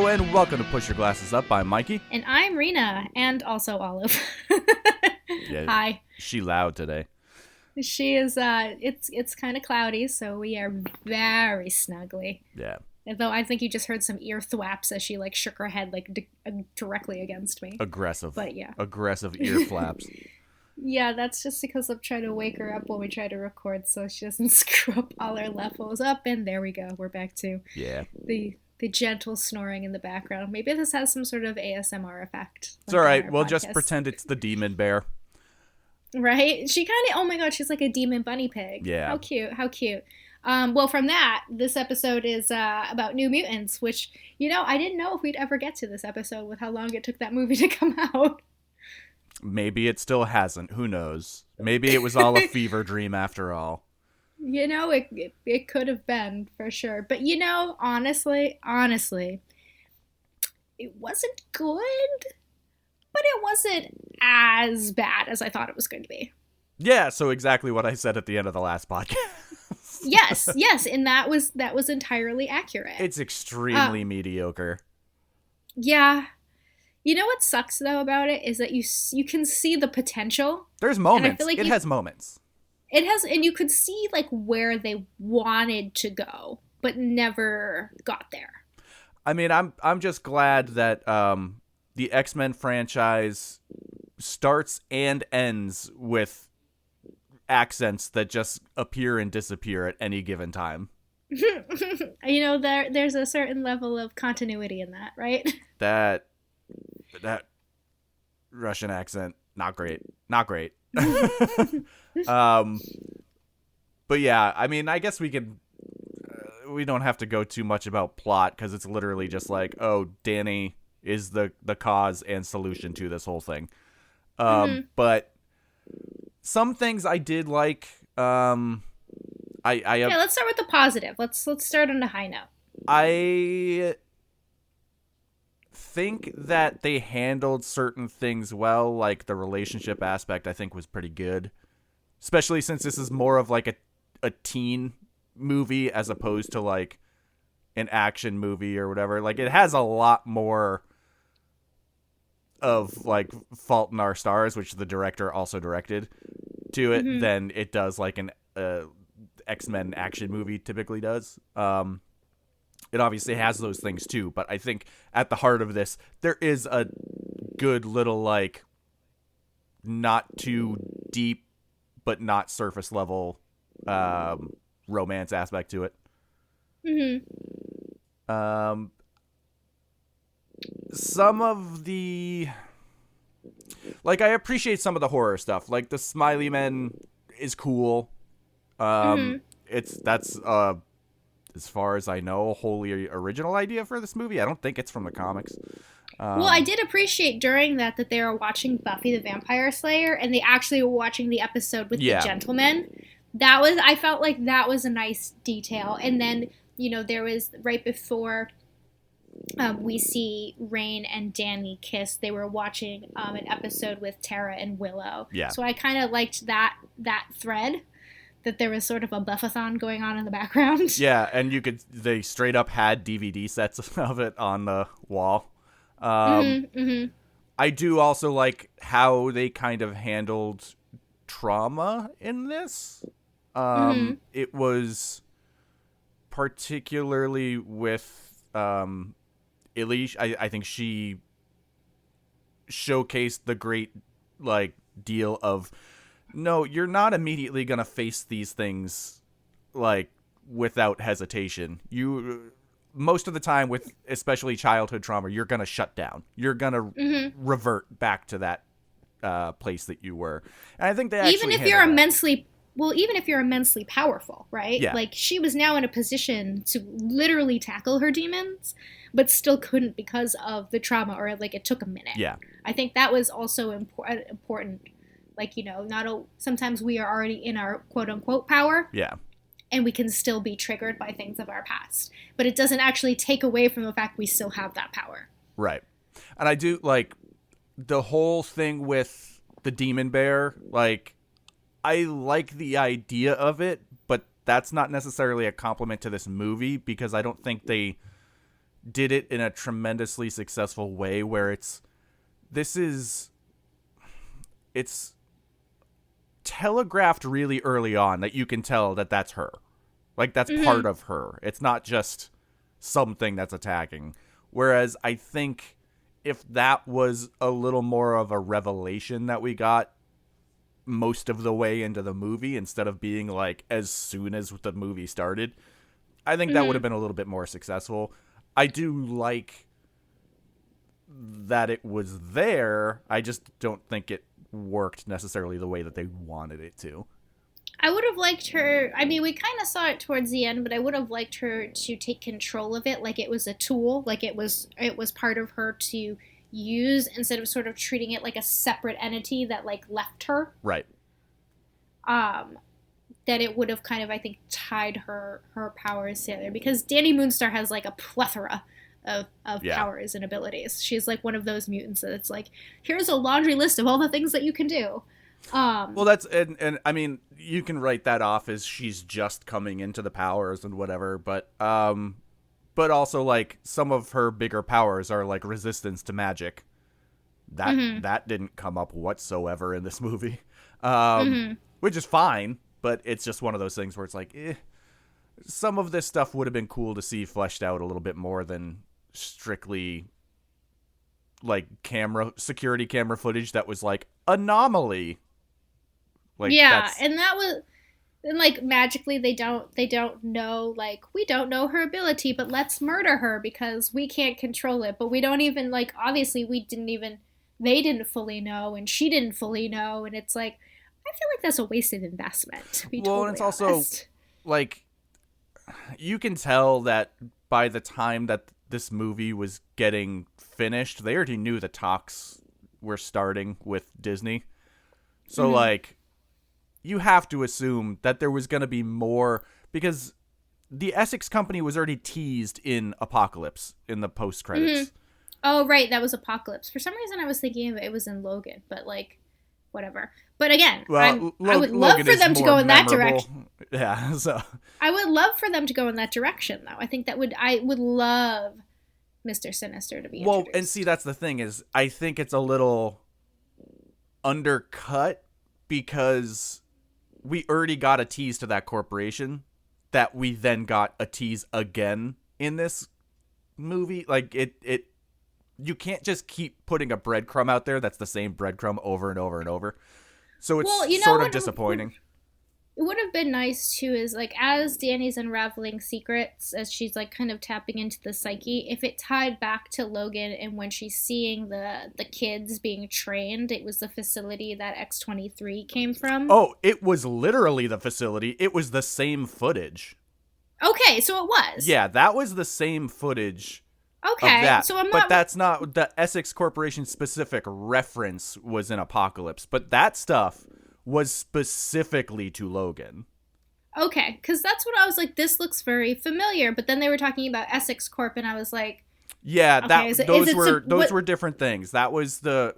Hello and welcome to Push Your Glasses Up. I'm Mikey. And I'm Reena, and also Olive. Yeah, Hi. She loud today. She is, it's kind of cloudy, so we are very snuggly. Yeah. Although I think you just heard some ear thwaps as she, shook her head, directly against me. Aggressive. But, yeah. Aggressive ear flaps. Yeah, that's just because I'm trying to wake her up when we try to record, so she doesn't screw up all our levels up, and there we go. We're back to the gentle snoring in the background. Maybe this has some sort of ASMR effect. It's all right. We'll just pretend it's the demon bear. Right? She kind of, oh my god, she's like a demon bunny pig. Yeah. How cute. How cute. Well, from that, this episode is about New Mutants, which, I didn't know if we'd ever get to this episode with how long it took that movie to come out. Maybe it still hasn't. Who knows? Maybe it was all a fever dream after all. It could have been, for sure. But, honestly, it wasn't good, but it wasn't as bad as I thought it was going to be. Yeah, so exactly what I said at the end of the last podcast. Yes, and that was entirely accurate. It's extremely mediocre. Yeah. You know what sucks, though, about it is that you can see the potential. There's moments. I feel like it has moments. It has, and you could see, where they wanted to go, but never got there. I mean, I'm just glad that the X-Men franchise starts and ends with accents that just appear and disappear at any given time. There's a certain level of continuity in that, right? That Russian accent, not great. But yeah, I mean, I guess we could. We don't have to go too much about plot because it's literally just Danny is the cause and solution to this whole thing. But some things I did like. Let's start with the positive. Let's start on a high note. I think that they handled certain things well, like the relationship aspect. I think was pretty good, especially since this is more of a teen movie as opposed to an action movie or whatever. It has a lot more of Fault in Our Stars, which the director also directed, to it than it does an X-Men action movie typically does. It obviously has those things too, but I think at the heart of this there is a good little not too deep but not surface level romance aspect to it. Some of the I appreciate some of the horror stuff. The Smiley Men is cool. That's as far as I know, a wholly original idea for this movie. I don't think it's from the comics. Well, I did appreciate during that they were watching Buffy the Vampire Slayer, and they actually were watching the episode with the gentleman. I felt like that was a nice detail. And then, there was right before we see Rain and Danny kiss, they were watching an episode with Tara and Willow. Yeah. So I kind of liked that thread, that there was sort of a buffathon going on in the background. Yeah, and they straight up had DVD sets of it on the wall. I do also like how they kind of handled trauma in this. It was particularly with Elise. I think she showcased the great deal of, no, you're not immediately gonna face these things without hesitation. Most of the time with especially childhood trauma, you're gonna shut down. You're gonna revert back to that place that you were. And I think they actually even if you're immensely powerful, right? Yeah. She was now in a position to literally tackle her demons, but still couldn't because of the trauma, or it took a minute. Yeah. I think that was also important. Sometimes we are already in our quote-unquote power. Yeah. And we can still be triggered by things of our past. But it doesn't actually take away from the fact we still have that power. Right. And I do, the whole thing with the demon bear, I like the idea of it, but that's not necessarily a compliment to this movie, because I don't think they did it in a tremendously successful way where it's telegraphed really early on that you can tell that that's her. Like, that's part of her. It's not just something that's attacking. Whereas I think if that was a little more of a revelation that we got most of the way into the movie instead of being like as soon as the movie started, I think that would have been a little bit more successful. I do like that it was there. I just don't think it worked necessarily the way that they wanted it to. I would have liked her. I mean, we kind of saw it towards the end, but I would have liked her to take control of it, like it was a tool, like it was part of her to use instead of sort of treating it like a separate entity that like left her. Right. That it would have kind of, I think, tied her powers together, because Dani Moonstar has like a plethora of powers and abilities. She's like one of those mutants that it's like, here's a laundry list of all the things that you can do. Well, that's and I mean, you can write that off as she's just coming into the powers and whatever, but also like some of her bigger powers are like resistance to magic. That didn't come up whatsoever in this movie, which is fine, but it's just one of those things where it's like, some of this stuff would have been cool to see fleshed out a little bit more than strictly like security camera footage that was like anomaly. Like, yeah, and that was, and like magically they don't know, like, we don't know her ability, but let's murder her because we can't control it. But we don't even, like, obviously they didn't fully know, and she didn't fully know, and it's like, I feel like that's a wasted investment, to be totally and it's honest. Also like, you can tell that by the time that this movie was getting finished, they already knew the talks were starting with Disney. So like, you have to assume that there was going to be more, because the Essex Company was already teased in Apocalypse in the post credits. Oh, right, that was Apocalypse. For some reason, I was thinking of it was in Logan, but like, whatever. But again, I would love for them to go in that direction. Yeah, so I would love for them to go in that direction, though. I think I would love Mr. Sinister to be introduced. Well, and see, that's the thing is, I think it's a little undercut because we already got a tease to that corporation that we then got a tease again in this movie. Like, you can't just keep putting a breadcrumb out there that's the same breadcrumb over and over and over. So it's sort of disappointing. It would have been nice, too, is, like, as Dani's unraveling secrets, as she's, like, kind of tapping into the psyche, if it tied back to Logan and when she's seeing the kids being trained, it was the facility that X-23 came from. Oh, it was literally the facility. It was the same footage. Okay, so it was. Yeah, that was the same footage. Okay, that. So I'm not. But that's not the Essex Corporation specific reference was in Apocalypse. But that stuff was specifically to Logan. Okay, because that's what I was like, this looks very familiar. But then they were talking about Essex Corp, and I was like, yeah, those were different things. That was the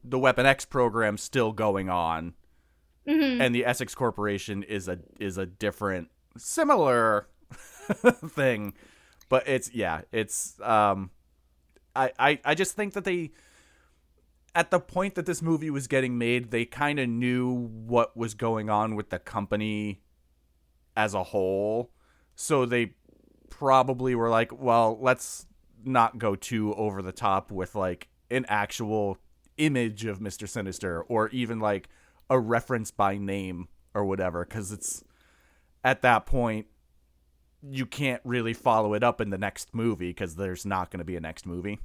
Weapon X program still going on, and the Essex Corporation is a different, similar thing. But it's I just think that they, at the point that this movie was getting made, they kind of knew what was going on with the company as a whole. So they probably were like, well, let's not go too over the top with like an actual image of Mr. Sinister or even like a reference by name or whatever. 'Cause it's at that point, you can't really follow it up in the next movie because there's not going to be a next movie.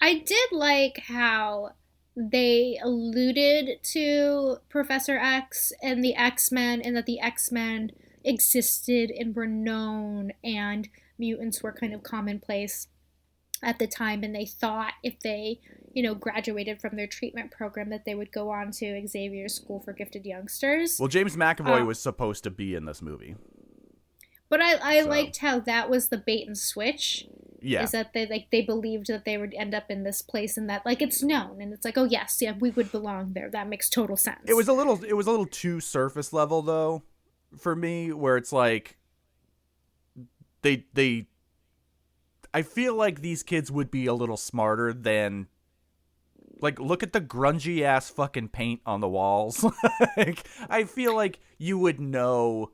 I did like how they alluded to Professor X and the X-Men, and that the X-Men existed and were known, and mutants were kind of commonplace at the time, and they thought if they, graduated from their treatment program that they would go on to Xavier's School for Gifted Youngsters. Well, James McAvoy was supposed to be in this movie. But I liked how that was the bait and switch. Yeah. Is that they believed that they would end up in this place, and that like it's known, and it's like, oh yes, yeah, we would belong there. That makes total sense. It was a little too surface level though, for me, where it's like I I feel like these kids would be a little smarter than, like, look at the grungy ass fucking paint on the walls. Like, I feel like you would know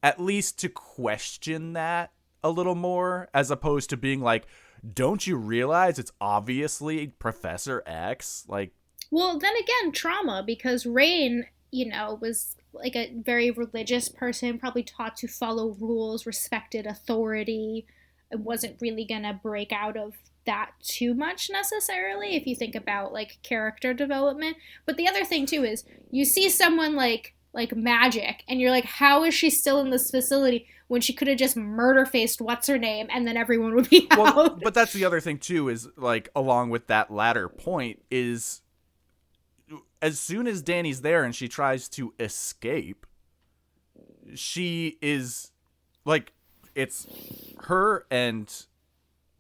at least to question that a little more, as opposed to being like, don't you realize it's obviously Professor X? Like, Well, then again, trauma, because Rain, was like a very religious person, probably taught to follow rules, respected authority, and wasn't really gonna break out of that too much necessarily if you think about like character development. But the other thing too is you see someone like Magic and you're like, how is she still in this facility when she could have just murder faced what's her name and then everyone would be out? Well, but that's the other thing too, is like, along with that latter point, is as soon as Danny's there and she tries to escape, she is like, it's her and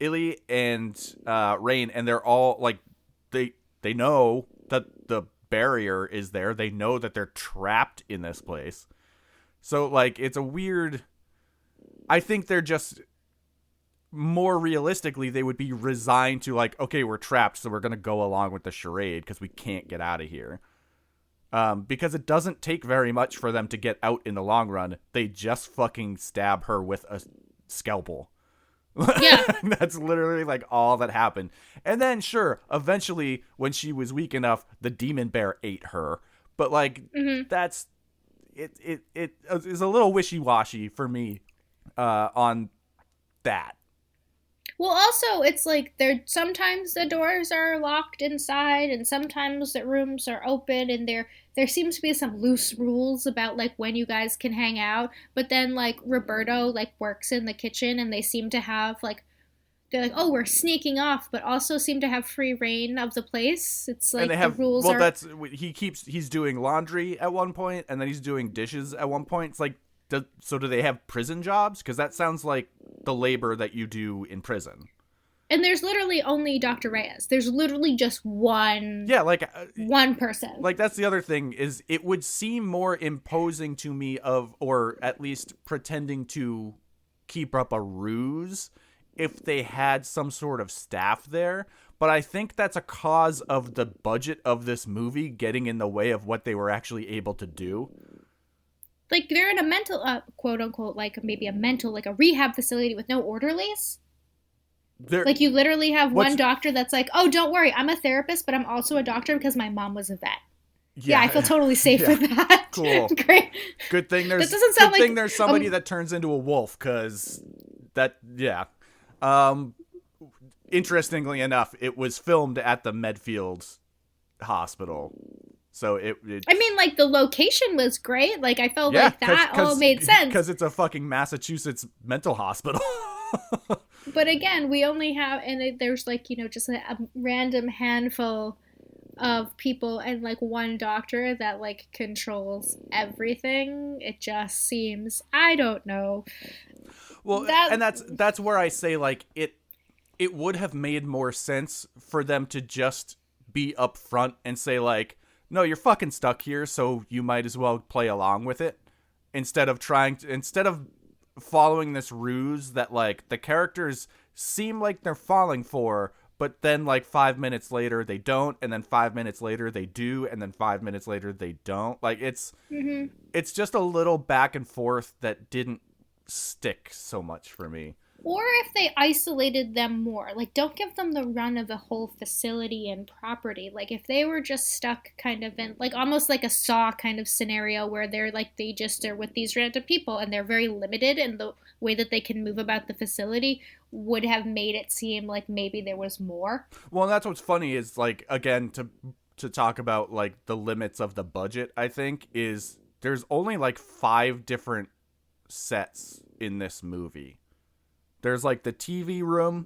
Illy and Rain, and they're all like, they know that the barrier is there. They know that they're trapped in this place. So like, it's a weird, I think they're just, more realistically, they would be resigned to like, okay, we're trapped, so we're going to go along with the charade because we can't get out of here. Because it doesn't take very much for them to get out in the long run. They just fucking stab her with a scalpel. Yeah. That's literally like all that happened. And then sure, eventually when she was weak enough, the demon bear ate her. But like, that's, it is a little wishy-washy for me on that. Well, also, it's like sometimes the doors are locked inside, and sometimes the rooms are open, and there seems to be some loose rules about like when you guys can hang out. But then like Roberto like works in the kitchen, and they seem to have like, they're like, oh, we're sneaking off, but also seem to have free reign of the place. It's like, and they have, the rules are. He's doing laundry at one point, and then he's doing dishes at one point. It's like, so do they have prison jobs? Because that sounds like the labor that you do in prison. And there's literally only Dr. Reyes. There's literally just one. Yeah, like one person. Like, that's the other thing, is it would seem more imposing to me or at least pretending to keep up a ruse if they had some sort of staff there. But I think that's a cause of the budget of this movie getting in the way of what they were actually able to do. Like, they're in a mental, quote unquote, like maybe a rehab facility with no orderlies. Like, you literally have one doctor that's like, oh, don't worry, I'm a therapist, but I'm also a doctor because my mom was a vet. Yeah, I feel totally safe with that. Cool. Great. Good thing there's, there's somebody that turns into a wolf, because that, yeah. Interestingly enough, it was filmed at the Medfield Hospital. So it I mean, like, the location was great. Like, I felt like that all made sense. Because it's a fucking Massachusetts mental hospital. But again, we only have, and there's like, just a random handful of people and like one doctor that like controls everything. It just seems, I don't know. Well, and that's where I say like it would have made more sense for them to just be upfront and say like, no, you're fucking stuck here, so you might as well play along with it, instead of following this ruse that like the characters seem like they're falling for, but then like 5 minutes later they don't, and then 5 minutes later they do, and then 5 minutes later they don't. Like, it's just a little back and forth that didn't stick so much for me. Or if they isolated them more, like, don't give them the run of the whole facility and property. Like, if they were just stuck kind of in, like, almost like a Saw kind of scenario where they're, like, they just are with these random people and they're very limited in the way that they can move about the facility, would have made it seem like maybe there was more. Well, and that's what's funny is, like, again, to talk about, like, the limits of the budget, I think, is there's only, like, 5 different sets in this movie. There's like the TV room,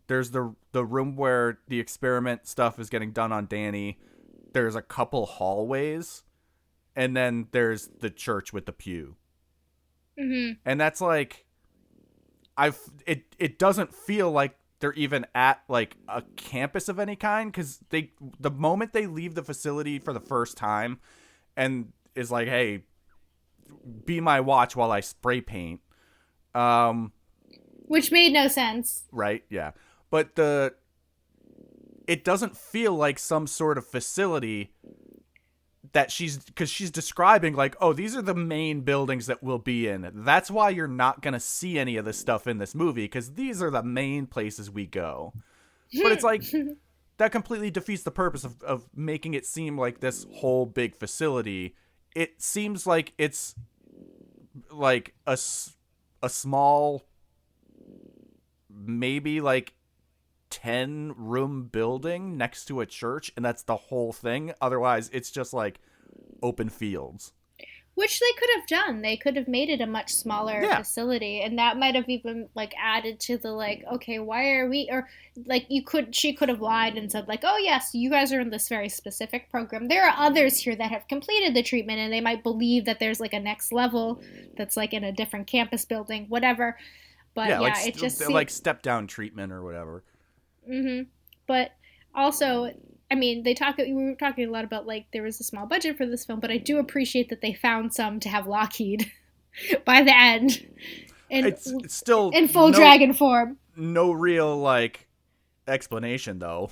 there's the room where the experiment stuff is getting done on Danny, there's a couple hallways, and then there's the church with the pew. Mm-hmm. And that's like, it doesn't feel like they're even at like a campus of any kind, because the moment they leave the facility for the first time and is like, hey, be my watch while I spray paint, Which made no sense. Right? Yeah. But it doesn't feel like some sort of facility that because she's describing like, oh, these are the main buildings that we'll be in. That's why you're not going to see any of this stuff in this movie, because these are the main places we go. But it's like, that completely defeats the purpose of making it seem like this whole big facility. It seems like it's like a small, maybe like 10-room building next to a church, and that's the whole thing. Otherwise, it's just like open fields. Which they could have done. They could have made it a much smaller facility, and that might have even like added to the like, okay, why are we, or like she could have lied and said like, oh yes, you guys are in this very specific program. There are others here that have completed the treatment, and they might believe that there's like a next level that's like in a different campus building, whatever. But yeah, it just like step down treatment or whatever. Mm-hmm. But also, I mean, we were talking a lot about like there was a small budget for this film, but I do appreciate that they found some to have Lockheed by the end. It's still in full dragon form. No real like explanation though.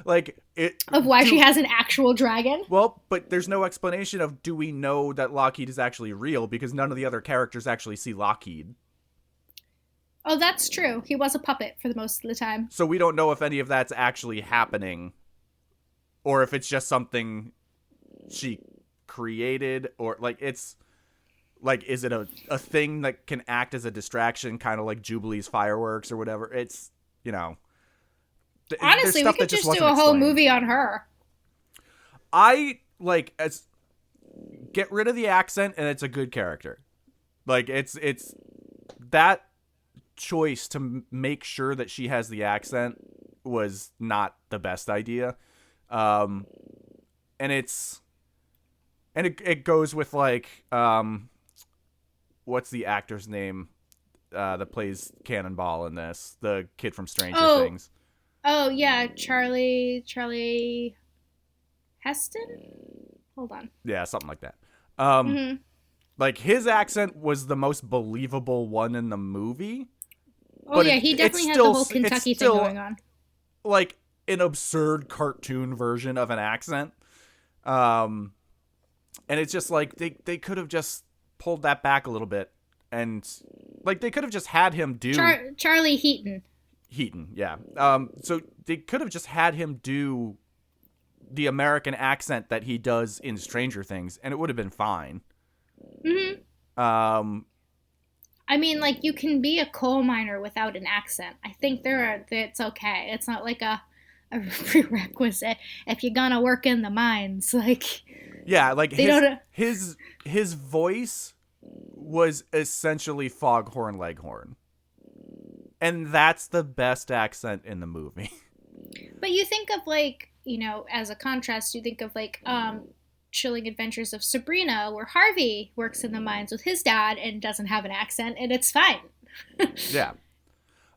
Like it of why she has an actual dragon. Well, but there's no explanation of, do we know that Lockheed is actually real, because none of the other characters actually see Lockheed. Oh, that's true. He was a puppet for the most of the time. So we don't know if any of that's actually happening, or if it's just something she created, or like it's like, is it a thing that can act as a distraction, kind of like Jubilee's fireworks or whatever? It's, you know. Honestly, we could just do a whole movie on her. I like, as get rid of the accent and it's a good character. Like it's that choice to make sure that she has the accent was not the best idea. And it goes with like, what's the actor's name that plays Cannonball in this? The kid from Stranger Things. Oh yeah, Charlie Heston? Hold on. Yeah, something like that. Like his accent was the most believable one in the movie. Oh yeah, he definitely had the whole Kentucky thing going on. Like an absurd cartoon version of an accent. And it's just like they could have just pulled that back a little bit, and like they could have just had him do Charlie Heaton, yeah. So they could have just had him do the American accent that he does in Stranger Things, and it would have been fine. I mean, like, you can be a coal miner without an accent. I think it's okay. It's not like a prerequisite if you're gonna work in the mines. Like, yeah, like his voice was essentially Foghorn Leghorn. And that's the best accent in the movie. But you think of, like, you know, as a contrast, you think of, like, Chilling Adventures of Sabrina, where Harvey works in the mines with his dad and doesn't have an accent, and it's fine. Yeah.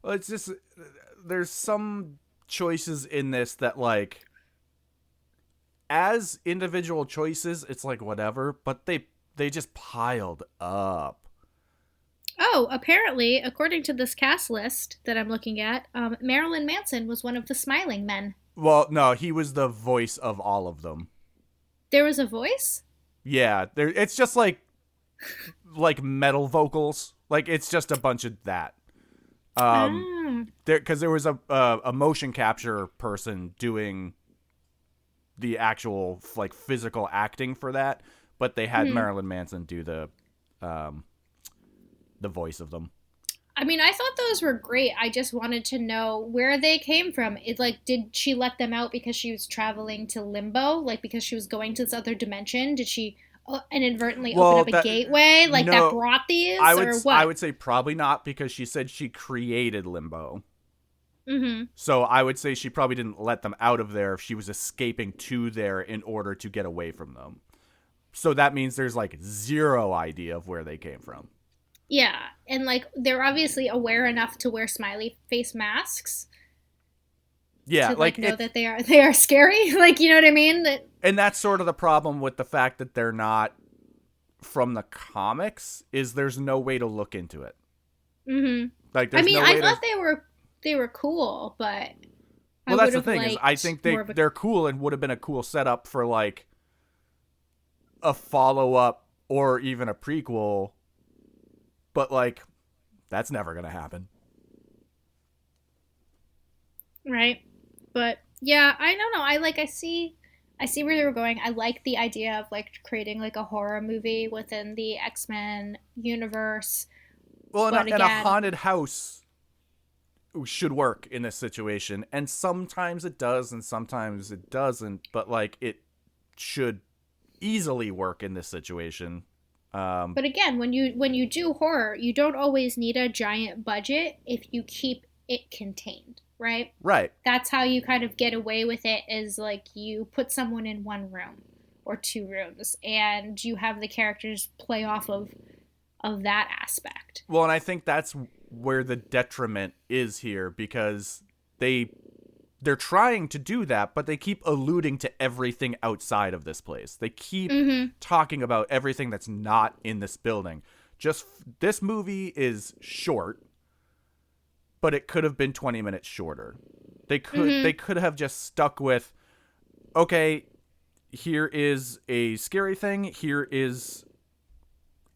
Well, it's just, there's some choices in this that, like, as individual choices, it's like, whatever, but they just piled up. Oh, apparently, according to this cast list that I'm looking at, Marilyn Manson was one of the smiling men. Well, no, he was the voice of all of them. There was a voice? Yeah, it's just like metal vocals. Like, it's just a bunch of that. Because there was a motion capture person doing the actual like physical acting for that, but they had Marilyn Manson do the voice of them. I mean, I thought those were great. I just wanted to know where they came from. It, like, did she let them out because she was traveling to Limbo? Like, because she was going to this other dimension? Did she inadvertently open up a gateway? Like, that brought these? Or what? I would say probably not, because she said she created Limbo. So I would say she probably didn't let them out of there if she was escaping to there in order to get away from them. So that means there's, like, zero idea of where they came from. Yeah, and, like, they're obviously aware enough to wear smiley face masks. Yeah, to, like, know that they are scary. Like, you know what I mean? And that's sort of the problem with the fact that they're not from the comics, is there's no way to look into it. Mm-hmm. Like, I there's mean, no I way thought to... they were cool, but Well, I that's would the have thing, is I liked think more of a. they're cool and would have been a cool setup for, like, a follow-up or even a prequel, but, like, that's never gonna happen. Right. But yeah, I don't know. I see where they were going. I like the idea of like creating like a horror movie within the X-Men universe. Well, But and a again, haunted house should work in this situation, and sometimes it does and sometimes it doesn't, but like it should easily work in this situation. but again, when you do horror, you don't always need a giant budget if you keep it contained, right? Right. That's how you kind of get away with it, is like you put someone in one room or two rooms and you have the characters play off of that aspect. Well, and I think that's where the detriment is here, because they're trying to do that, but they keep alluding to everything outside of this place. They keep talking about everything that's not in this building. Just this movie is short, but it could have been 20 minutes shorter. They could have just stuck with, okay, here is a scary thing, here is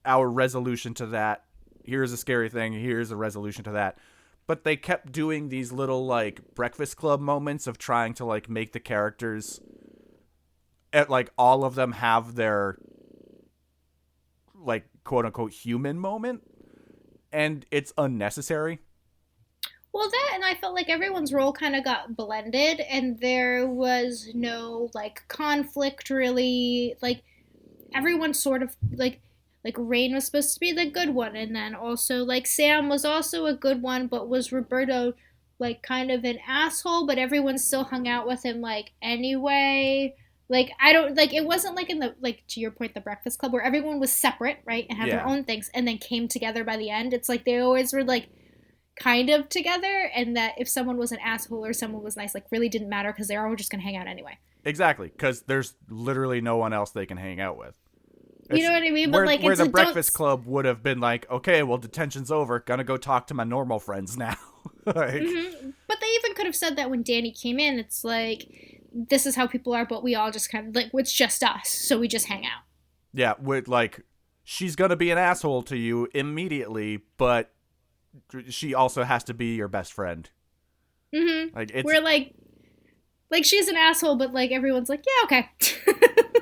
our resolution to that. Here's a scary thing, here's a resolution to that. But they kept doing these little, like, Breakfast Club moments of trying to, like, make the characters, like, all of them have their, like, quote-unquote human moment. And it's unnecessary. Well, that, and I felt like everyone's role kind of got blended, and there was no like conflict really. Like everyone sort of like Rain was supposed to be the good one, and then also like Sam was also a good one, but was Roberto like kind of an asshole? But everyone still hung out with him like anyway. Like I don't like it wasn't like in the like to your point the Breakfast Club where everyone was separate, right, and had their own things, and then came together by the end. It's like they always were like kind of together, and that if someone was an asshole or someone was nice, like really didn't matter because they're all just gonna hang out anyway. Exactly, because there's literally no one else they can hang out with. You know what I mean? But where, like where the Breakfast Club would have been like, okay, well, detention's over, gonna go talk to my normal friends now. Like, But they even could have said that when Danny came in. It's like, this is how people are, but we all just kind of like, it's just us, so we just hang out. Yeah, with like, she's gonna be an asshole to you immediately, but she also has to be your best friend. Like it's We're like she's an asshole, but like everyone's like, yeah, okay.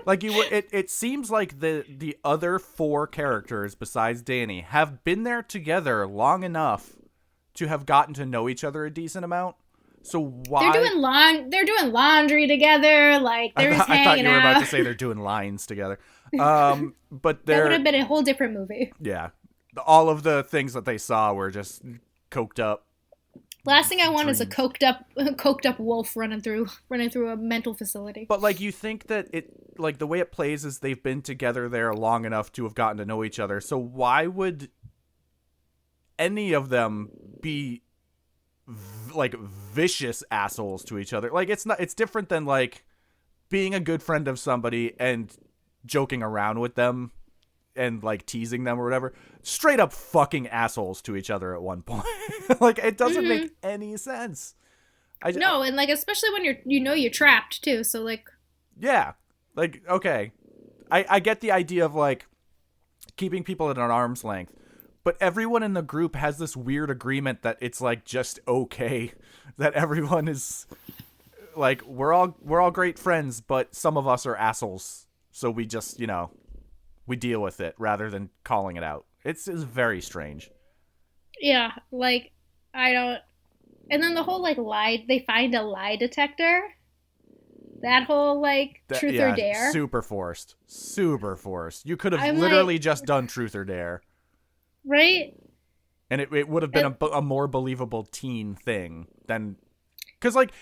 like it seems like the other four characters besides Danny have been there together long enough to have gotten to know each other a decent amount. So why they're doing laundry together, like they're just hanging out. I thought you were about to say they're doing lines together. But that would have been a whole different movie. Yeah. All of the things that they saw were just coked up. Last thing I want is a coked up wolf running through a mental facility. But like you think that it like the way it plays is they've been together there long enough to have gotten to know each other. So why would any of them be like vicious assholes to each other? Like it's different than like being a good friend of somebody and joking around with them and like teasing them or whatever. Straight up fucking assholes to each other at one point. Like it doesn't make any sense. No, and like especially when you're trapped too. So like, yeah, like okay, I get the idea of like keeping people at an arm's length, but everyone in the group has this weird agreement that it's like just okay, that everyone is like we're all great friends, but some of us are assholes, so we just we deal with it rather than calling it out. It's very strange. Yeah, like I don't. And then the whole like lie, they find a lie detector. That whole like truth or dare. Super forced. You could have literally just done truth or dare. Right? And it would have been a more believable teen thing than, because like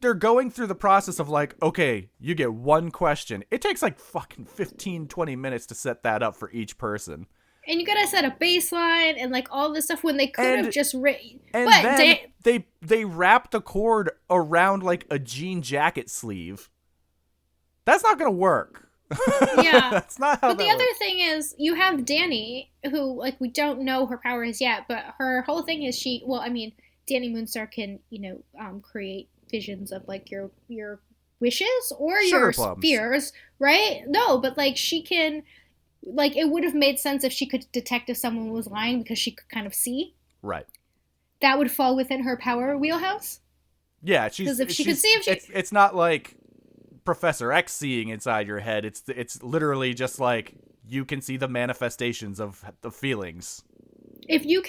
they're going through the process of like, okay, you get one question. It takes like fucking 15-20 minutes to set that up for each person. And you gotta set a baseline and like all this stuff when they could have just written. And then they wrap the cord around like a jean jacket sleeve. That's not gonna work. Yeah. That's not how But that the other works. thing is, you have Danny, who, like, we don't know her powers yet, but her whole thing is Danny Moonstar can, create visions of, like, your wishes or Sugar your plums. fears, right? No, but, like, she can, like, it would have made sense if she could detect if someone was lying because she could kind of see. Right. That would fall within her power wheelhouse. Yeah, Because if she could see if she... it's not like Professor X seeing inside your head. It's literally just like you can see the manifestations of the feelings. If you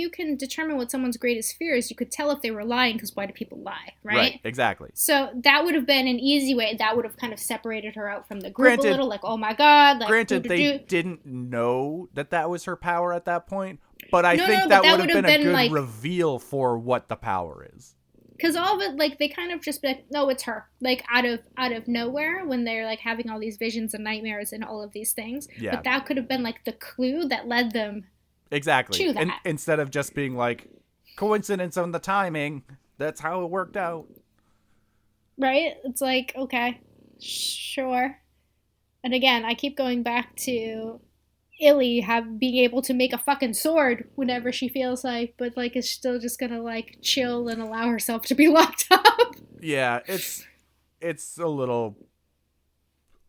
can determine what someone's greatest fear is, you could tell if they were lying, because why do people lie, right? Right, exactly. So that would have been an easy way. That would have kind of separated her out from the group a little, like, oh my god. Like, granted, they didn't know that was her power at that point, but I No, think no, that but that would have been a good like, reveal for what the power is. Because all of it, like, they kind of just be like, no, it's her, like, out of nowhere, when they're, like, having all these visions and nightmares and all of these things. Yeah. But that could have been, like, the clue that led them Exactly. to that. And instead of just being like, coincidence on the timing, that's how it worked out. Right? It's like, okay, sure. And again, I keep going back to Illy being able to make a fucking sword whenever she feels like, but, like, is still just gonna, like, chill and allow herself to be locked up. Yeah, it's a little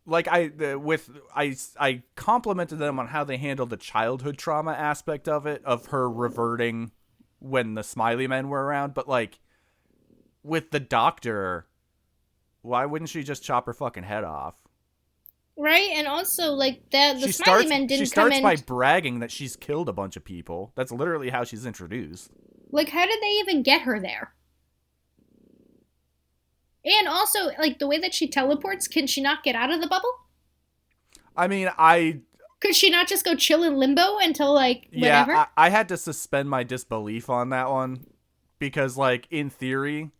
like I complimented them on how they handled the childhood trauma aspect of it, of her reverting when the Smiley Men were around, but, like, with the doctor, why wouldn't she just chop her fucking head off? Right? And also, like, the Smiley Men didn't come in... She starts by bragging that she's killed a bunch of people. That's literally how she's introduced. Like, how did they even get her there? And also, like, the way that she teleports, can she not get out of the bubble? I mean, Could she not just go chill in limbo until, like, whatever? Yeah, I had to suspend my disbelief on that one. Because, like, in theory,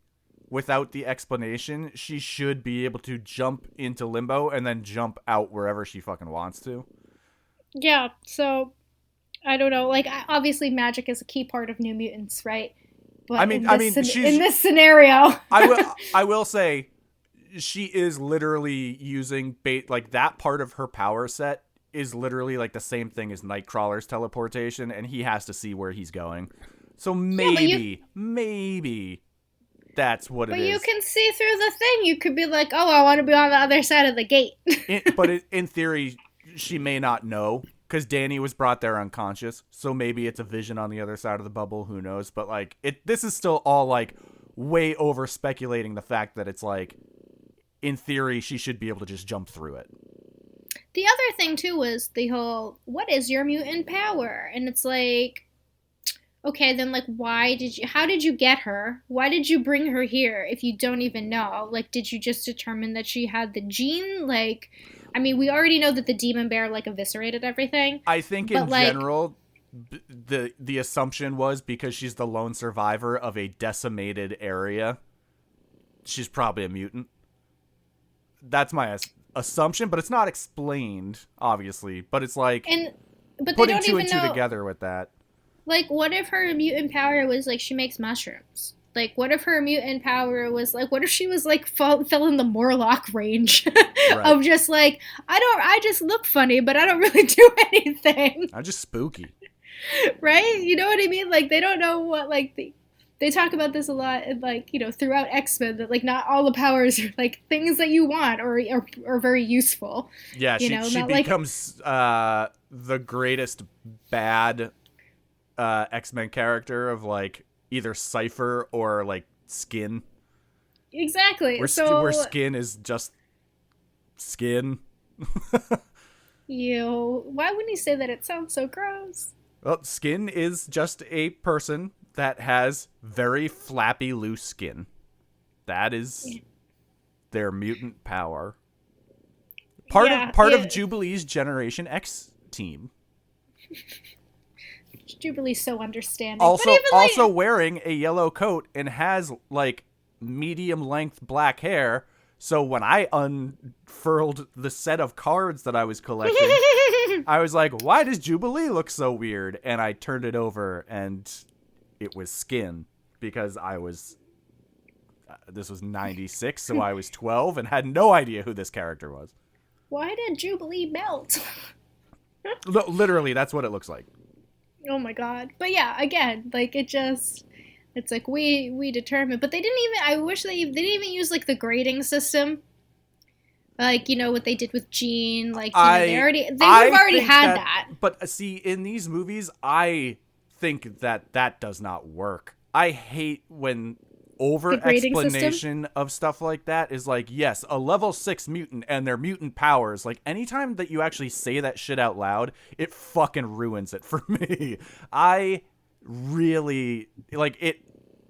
without the explanation, she should be able to jump into limbo and then jump out wherever she fucking wants to. Yeah, so, I don't know. Like, obviously magic is a key part of New Mutants, right? But in this scenario... I will say, she is literally using like, that part of her power set is literally, like, the same thing as Nightcrawler's teleportation, and he has to see where he's going. So maybe that's what it is. But you can see through the thing. You could be like, oh, I want to be on the other side of the gate. But in theory, she may not know, because Danny was brought there unconscious. So maybe it's a vision on the other side of the bubble. Who knows? But, like, this is still all, like, way over speculating the fact that it's, like, in theory, she should be able to just jump through it. The other thing, too, was the whole, what is your mutant power? And it's like, okay, then, like, how did you get her? Why did you bring her here if you don't even know? Like, did you just determine that she had the gene? Like, I mean, we already know that the demon bear, like, eviscerated everything. I think in general, the assumption was because she's the lone survivor of a decimated area, she's probably a mutant. That's my assumption, but it's not explained, obviously. But it's like, but putting two and two together with that. Like, what if her mutant power was, like, she makes mushrooms? Like, what if her mutant power was, like, what if she was, like, fell in the Morlock range of just, like, I just look funny, but I don't really do anything. I'm just spooky. Right? You know what I mean? Like, they don't know what, like, they talk about this a lot, and, like, you know, throughout X-Men, that, like, not all the powers are, like, things that you want or are very useful. Yeah, she becomes the greatest bad X-Men character of, like, either Cypher or, like, Skin. Exactly. Where Skin is just skin. Why wouldn't you say that? It sounds so gross. Well, Skin is just a person that has very flappy, loose skin. That is their mutant power. Part of Jubilee's Generation X team. Jubilee's so understanding. Also wearing a yellow coat and has, like, medium length black hair. So when I unfurled the set of cards that I was collecting, I was like, why does Jubilee look so weird? And I turned it over and it was Skin, because I was this was 96, so I was 12 and had no idea who this character was. Why did Jubilee melt? Literally, that's what it looks like. Oh my god. But yeah, again, like it's like we determined, but they didn't even. I wish they didn't even use like the grading system, like what they did with Jean. Like they would have already had that. But see, in these movies, I think that does not work. I hate when over explanation of stuff like that is like, yes, a level 6 mutant and their mutant powers. Like, anytime that you actually say that shit out loud, it fucking ruins it for me. I really like it.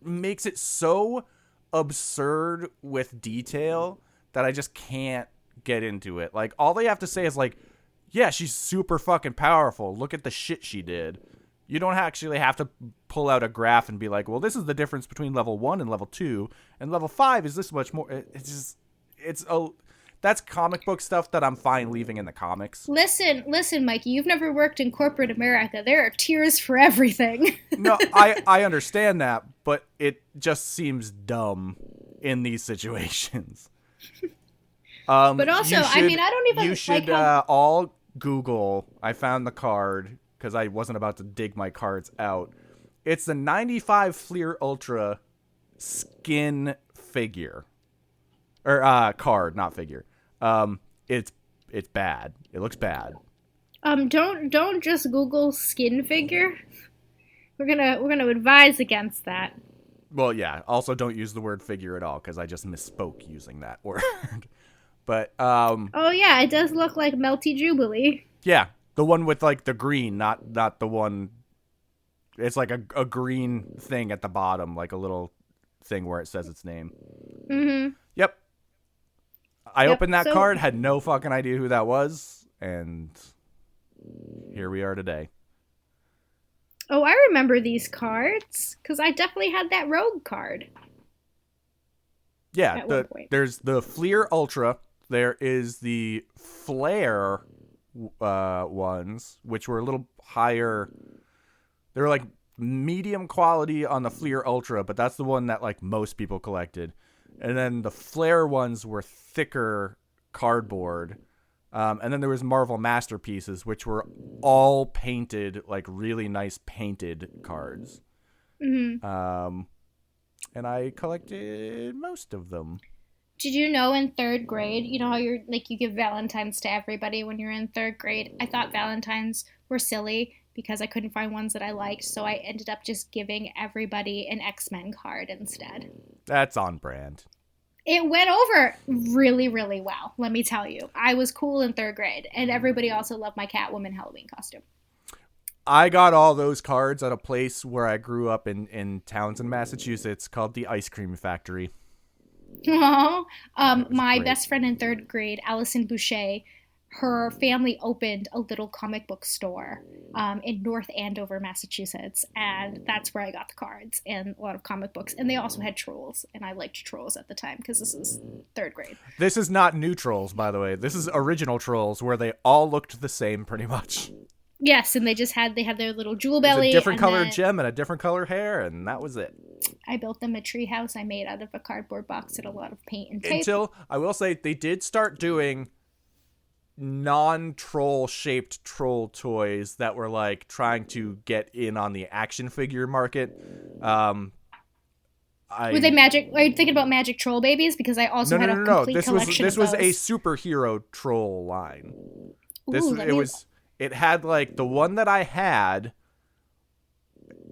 Makes it so absurd with detail that I just can't get into it. Like, all they have to say is like, yeah, she's super fucking powerful. Look at the shit she did. You don't actually have to pull out a graph and be like, well, this is the difference between level 1 and level 2, and level 5 is this much more. That's comic book stuff that I'm fine leaving in the comics. Listen, Mikey, you've never worked in corporate America. There are tiers for everything. No, I understand that, but it just seems dumb in these situations. But also, I don't even. You should all Google. I found the card because I wasn't about to dig my cards out. It's the 95 Fleer Ultra skin figure. Or card, not figure. It's bad. It looks bad. Don't just Google skin figure. We're gonna advise against that. Well, yeah. Also, don't use the word figure at all because I just misspoke using that word. But oh yeah, it does look like Melty Jubilee. Yeah, the one with like the green, not the one. It's like a green thing at the bottom, like a little thing where it says its name. Mm-hmm. Yep. I opened that card, had no fucking idea who that was, and here we are today. Oh, I remember these cards, because I definitely had that Rogue card. Yeah, there's the Fleer Ultra. There is the Flare ones, which were a little higher. They were like medium quality on the Fleer Ultra, but that's the one that like most people collected. And then the Flare ones were thicker cardboard. And then there was Marvel Masterpieces, which were all painted, like really nice painted cards. Mm-hmm. And I collected most of them. Did you know in 3rd grade, you know how you're like you give Valentines to everybody when you're in 3rd grade? I thought Valentines were silly because I couldn't find ones that I liked, so I ended up just giving everybody an X-Men card instead. That's on brand. It went over really, really well, let me tell you. I was cool in 3rd grade, and everybody also loved my Catwoman Halloween costume. I got all those cards at a place where I grew up in Townsend, Massachusetts, called the Ice Cream Factory. My best friend in 3rd grade, Allison Boucher, her family opened a little comic book store in North Andover, Massachusetts, and that's where I got the cards and a lot of comic books. And they also had Trolls, and I liked Trolls at the time because this is 3rd grade. This is not new Trolls, by the way. This is original Trolls, where they all looked the same, pretty much. Yes, and they had their little jewel belly. A different colored gem and a different color hair, and that was it. I built them a tree house I made out of a cardboard box and a lot of paint and tape. Until, I will say, they did start doing non-troll shaped troll toys that were like trying to get in on the action figure market. Were they magic? Are you thinking about magic troll babies? Because I also had a complete collection This of those. was a superhero troll line. It had like the one that I had.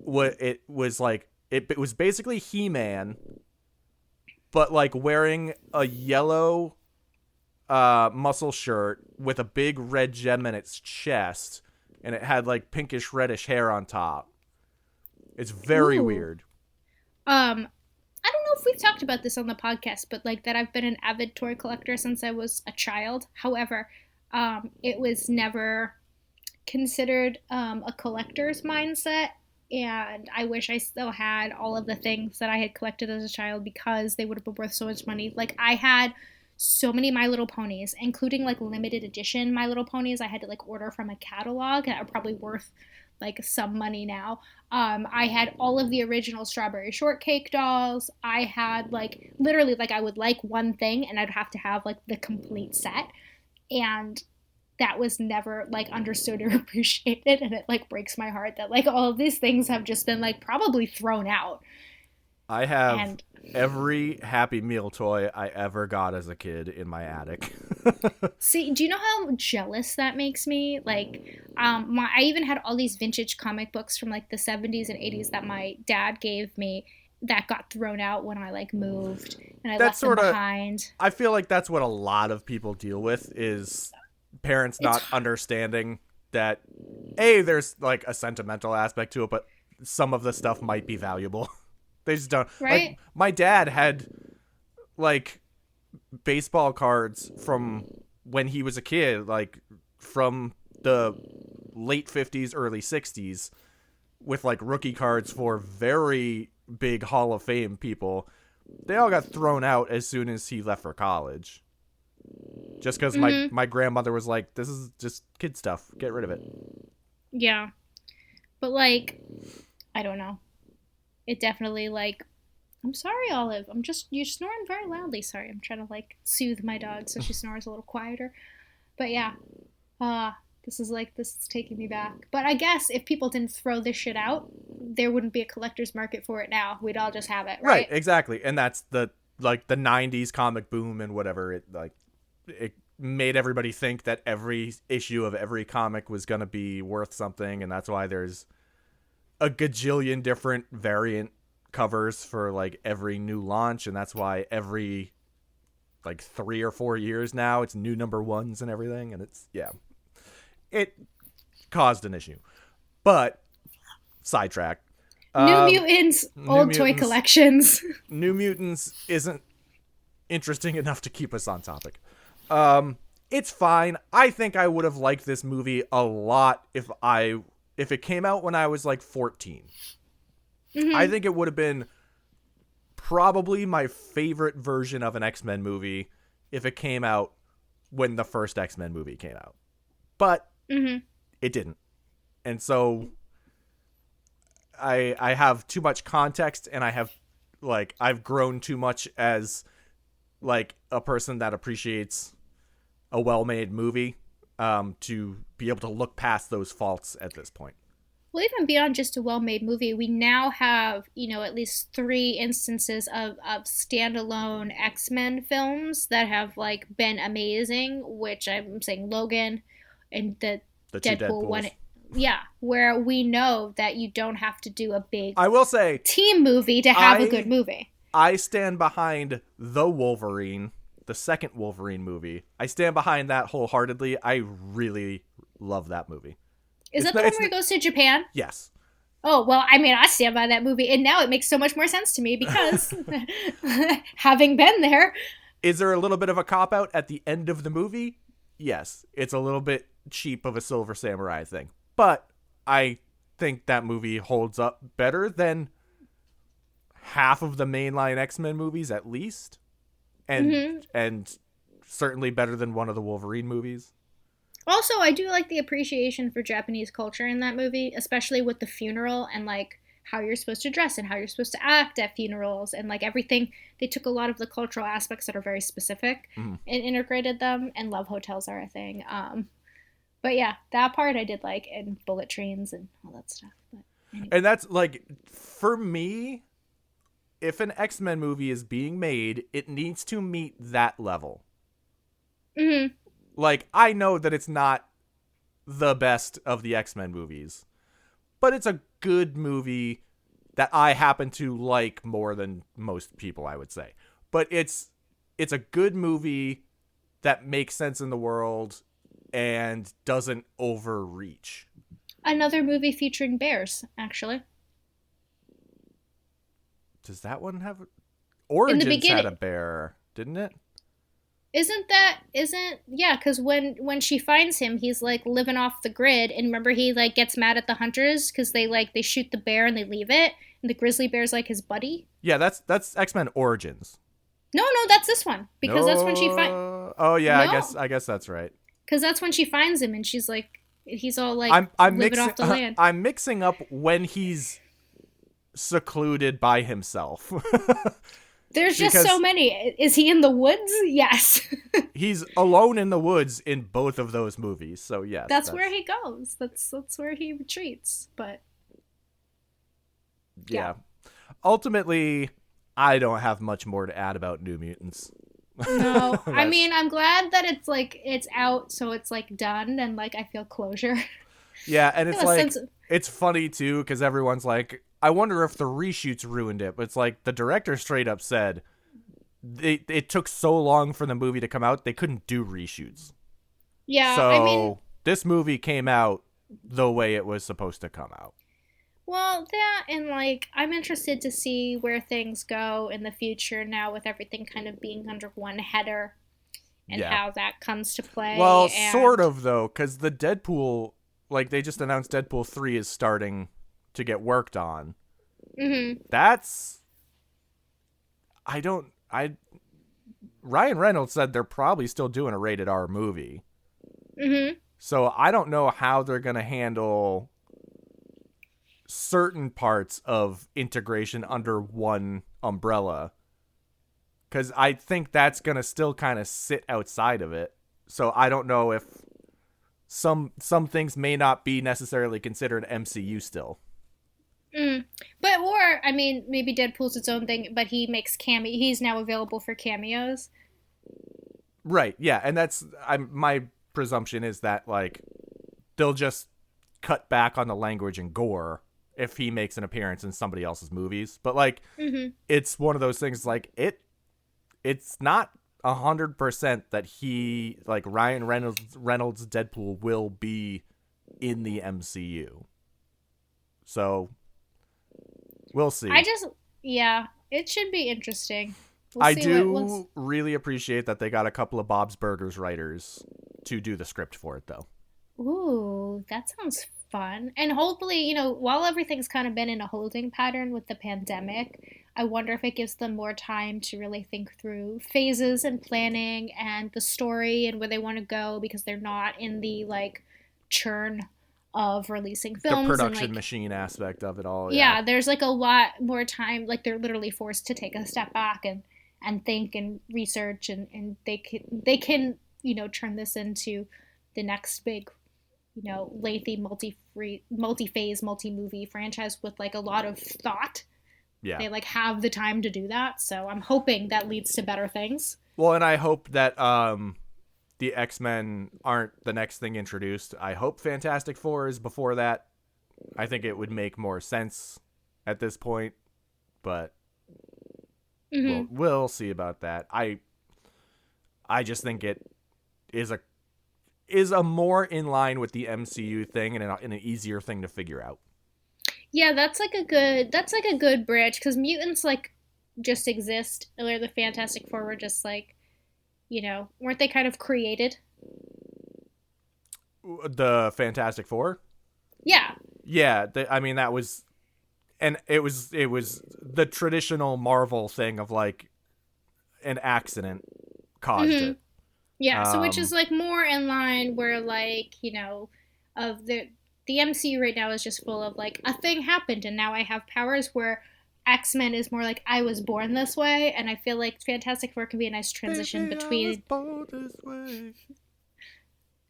It was basically He-Man, but like wearing a yellow muscle shirt with a big red gem in its chest, and it had like pinkish reddish hair on top. It's very weird. I don't know if we've talked about this on the podcast, but like that I've been an avid toy collector since I was a child. However, it was never considered a collector's mindset, and I wish I still had all of the things that I had collected as a child because they would have been worth so much money. Like I had so many My Little Ponies, including like limited edition My Little Ponies I had to like order from a catalog that are probably worth like some money now. I had all of the original Strawberry Shortcake dolls. I had like literally like I would like one thing and I'd have to have like the complete set. and that was never like understood or appreciated, and it like breaks my heart that like all of these things have just been like probably thrown out. I have And every Happy Meal toy I ever got as a kid in my attic. see, do you know how jealous that makes me? Like, I even had all these vintage comic books from like the 70s and 80s that my dad gave me that got thrown out when I like moved and I left them behind. I feel like that's what a lot of people deal with, is parents not understanding that there's like a sentimental aspect to it, but some of the stuff might be valuable. They just don't. Right? Like, my dad had like baseball cards from when he was a kid, like from the late 50s, early 60s, with like rookie cards for very big Hall of Fame people. They all got thrown out as soon as he left for college. Just because my grandmother was like, this is just kid stuff. Get rid of it. Yeah. But like, I don't know. It definitely like, I'm sorry, Olive. You're snoring very loudly. Sorry, I'm trying to like soothe my dog so she snores a little quieter. But yeah, this is taking me back. But I guess if people didn't throw this shit out, there wouldn't be a collector's market for it now. We'd all just have it, right? Right, exactly. And that's the 90s comic boom and whatever. It made everybody think that every issue of every comic was going to be worth something, and that's why there's a gajillion different variant covers for like every new launch, and that's why every like 3 or 4 years now it's new number ones and everything, and it caused an issue. But sidetrack. New Mutants, old toy collections. New Mutants isn't interesting enough to keep us on topic. It's fine. I think I would have liked this movie a lot if it came out when I was like 14. Mm-hmm. I think it would have been probably my favorite version of an X-Men movie if it came out when the first X-Men movie came out. But it didn't. And so I have too much context, and I've grown too much as like a person that appreciates a well-made movie to be able to look past those faults at this point. Well, even beyond just a well-made movie, we now have, at least 3 instances of standalone X-Men films that have like been amazing, which I'm saying Logan and the Deadpool one. Yeah, where we know that you don't have to do a big, I will say, team movie to have a good movie. I stand behind the Wolverine, the second Wolverine movie. I stand behind that wholeheartedly. I really love that movie. Is that the one where he goes to Japan? Yes. Oh, well, I mean, I stand by that movie, and now it makes so much more sense to me because having been there. Is there a little bit of a cop-out at the end of the movie? Yes. It's a little bit cheap of a Silver Samurai thing. But I think that movie holds up better than half of the mainline X-Men movies, at least. And certainly better than one of the Wolverine movies. Also, I do like the appreciation for Japanese culture in that movie, especially with the funeral and like how you're supposed to dress and how you're supposed to act at funerals and like everything. They took a lot of the cultural aspects that are very specific and integrated them, and love hotels are a thing. But yeah, that part I did like, and bullet trains and all that stuff. But anyway. And that's like, for me, if an X-Men movie is being made, it needs to meet that level. Mm-hmm. Like, I know that it's not the best of the X-Men movies, but it's a good movie that I happen to like more than most people, I would say. But it's a good movie that makes sense in the world and doesn't overreach. Another movie featuring bears, actually. Does that one have... Origins had a bear, didn't it? Yeah, because when she finds him, he's like living off the grid, and remember he like gets mad at the hunters because they shoot the bear and they leave it, and the grizzly bear's like his buddy. Yeah, that's X-Men Origins. No, that's this one, because that's when she finds. Oh yeah, no. I guess that's right. Because that's when she finds him, and she's like, he's all like, I'm living off the land. I'm mixing up when he's secluded by himself. There's just so many. Is he in the woods? Yes. He's alone in the woods in both of those movies. So yes, that's where he goes. That's where he retreats. But yeah. Ultimately, I don't have much more to add about New Mutants. No, I mean, I'm glad that it's out, so it's like done, and like I feel closure. Yeah, and it's like it's funny too because everyone's like, I wonder if the reshoots ruined it, but it's like the director straight up said it took so long for the movie to come out they couldn't do reshoots. Yeah, so I mean, this movie came out the way it was supposed to come out. Well, that and like I'm interested to see where things go in the future now with everything kind of being under one header and how that comes to play. Well, sort of though, because the Deadpool, like they just announced Deadpool 3 is starting to get worked on. Mm-hmm. Ryan Reynolds said they're probably still doing a rated R movie. Mm-hmm. So I don't know how they're going to handle certain parts of integration under one umbrella, because I think that's going to still kind of sit outside of it. So I don't know if some things may not be necessarily considered MCU still. But or I mean, maybe Deadpool's its own thing, but he makes he's now available for cameos. Right. Yeah, and that's my presumption is that like they'll just cut back on the language and gore if he makes an appearance in somebody else's movies. But like it's one of those things like it's not 100% that he like Ryan Reynolds Deadpool will be in the MCU. So we'll see. It should be interesting. I do really appreciate that they got a couple of Bob's Burgers writers to do the script for it, though. Ooh, that sounds fun. And hopefully, while everything's kind of been in a holding pattern with the pandemic, I wonder if it gives them more time to really think through phases and planning and the story and where they want to go, because they're not in the like churn of releasing films. The production and, machine aspect of it all. Yeah, there's like a lot more time. Like they're literally forced to take a step back and think and research, and they can turn this into the next big lengthy multi-phase multi-movie franchise with like a lot of thought. Yeah, they like have the time to do that, so I'm hoping that leads to better things. Well, and I hope that the X-Men aren't the next thing introduced. I hope Fantastic Four is before that. I think it would make more sense at this point, but we'll see about that. I just think it is a more in line with the MCU thing and an easier thing to figure out. Yeah, that's like a good bridge, because mutants like just exist. Or the Fantastic Four were just like, weren't they kind of created? The Fantastic Four? Yeah. Yeah, I mean that was, and it was the traditional Marvel thing of like an accident caused it. Yeah, so which is like more in line where like, of the MCU right now is just full of like a thing happened and now I have powers, where X-Men is more like I was born this way, and I feel like Fantastic Four can be a nice transition between. I was born this way.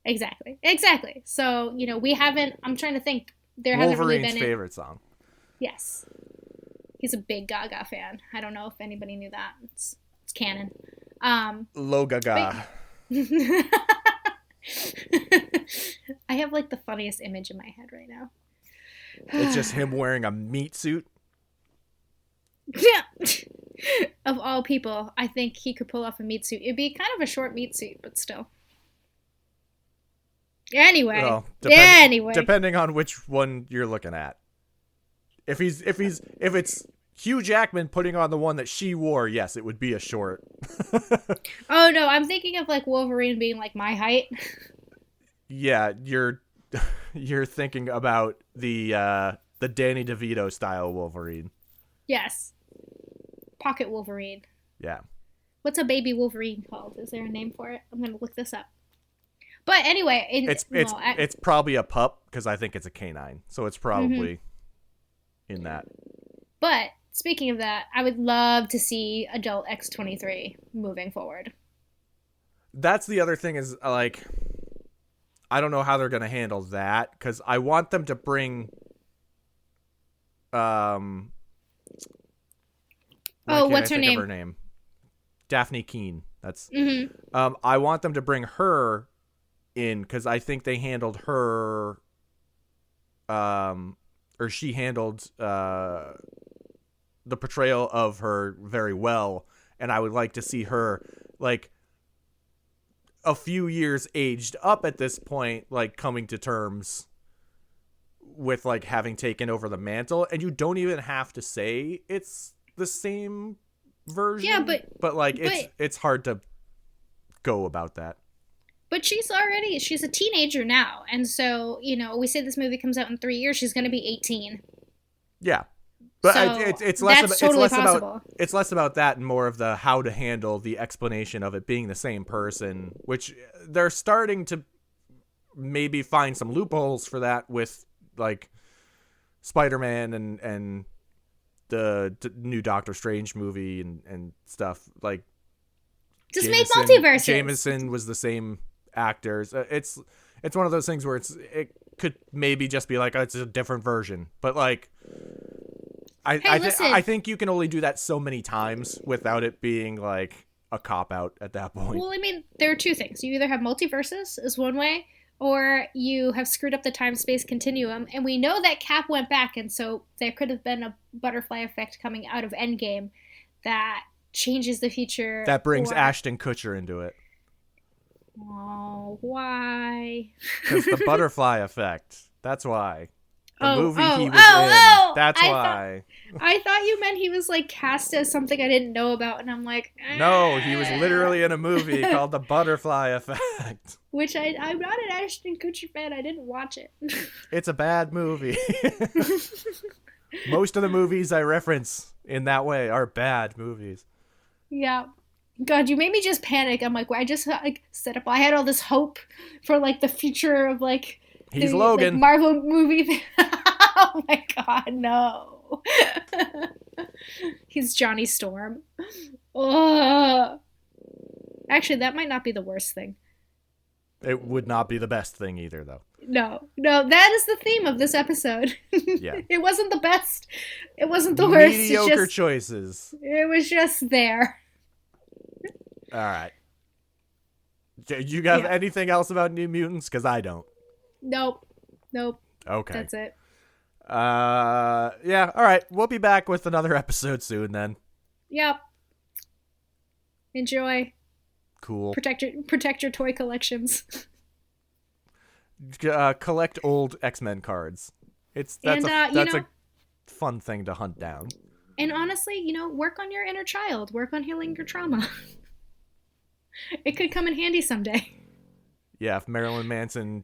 Exactly. So, we haven't, I'm trying to think, there hasn't really been Wolverine's favorite song. Yes. He's a big Gaga fan. I don't know if anybody knew that. It's canon. Low Gaga. I have like the funniest image in my head right now. It's just him wearing a meat suit. Yeah. Of all people, I think he could pull off a meat suit. It'd be kind of a short meat suit, but still. Anyway. Depending on which one you're looking at. If it's Hugh Jackman putting on the one that she wore, yes, it would be a short. Oh no, I'm thinking of like Wolverine being like my height. Yeah, you're thinking about the Danny DeVito style Wolverine. Yes. Pocket Wolverine. Yeah. What's a baby Wolverine called? Is there a name for it? I'm going to look this up. But anyway, it's probably a pup, because I think it's a canine. So it's probably in that. But speaking of that, I would love to see adult X-23 moving forward. That's the other thing is, like, I don't know how they're going to handle that, because I want them to bring... what's her name? Her name? Daphne Keene. That's. Mm-hmm. I want them to bring her in because I think they handled her. Or she handled the portrayal of her very well, and I would like to see her like a few years aged up at this point, like coming to terms with like having taken over the mantle, and you don't even have to say it's the same version. Yeah, but it's hard to go about that. But she's a teenager now, and so we say this movie comes out in 3 years, she's going to be 18. Yeah, but so it's less possible. It's less about that and more of the how to handle the explanation of it being the same person, which they're starting to maybe find some loopholes for that with like Spider-Man and the new Doctor Strange movie and stuff. Like, just make multiverses. Jameson was the same actors. It's one of those things where it could maybe just be like, oh, it's a different version, but like I think you can only do that so many times without it being like a cop out at that point. Well, I mean, there are two things. You either have multiverses is one way, or you have screwed up the time-space continuum, and we know that Cap went back, and so there could have been a butterfly effect coming out of Endgame that changes the future. That brings Ashton Kutcher into it. Oh, why? Because the butterfly effect. That's why. The movie he was in. That's why. I thought you meant he was like cast as something I didn't know about, and I'm like, no, he was literally in a movie called The Butterfly Effect. Which I'm not an Ashton Kutcher fan. I didn't watch it. It's a bad movie. Most of the movies I reference in that way are bad movies. Yeah. God, you made me just panic. I'm like, well, I just like set up. I had all this hope for like the future of like he's Logan, like, Marvel movie. Oh my God, no. He's Johnny Storm. Ugh. Actually, that might not be the worst thing. It would not be the best thing either, though. No, that is the theme of this episode. Yeah. It wasn't the best. It wasn't the worst. Mediocre choices. It was just there. All right. Do you have anything else about New Mutants? Because I don't. Nope. Okay. That's it. Yeah. All right. We'll be back with another episode soon then. Yep. Enjoy. Cool. Protect your toy collections. Collect old X-Men cards. That's a fun thing to hunt down. And honestly, work on your inner child. Work on healing your trauma. It could come in handy someday. Yeah, if Marilyn Manson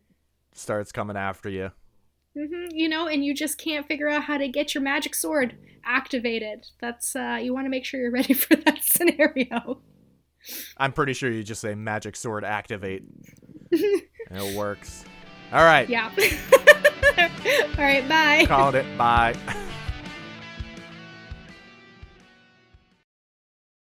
starts coming after you. Mm-hmm, and you just can't figure out how to get your magic sword activated. That's you want to make sure you're ready for that scenario. I'm pretty sure you just say magic sword activate. And it works. All right. Yeah. All right, bye. Called it. Bye.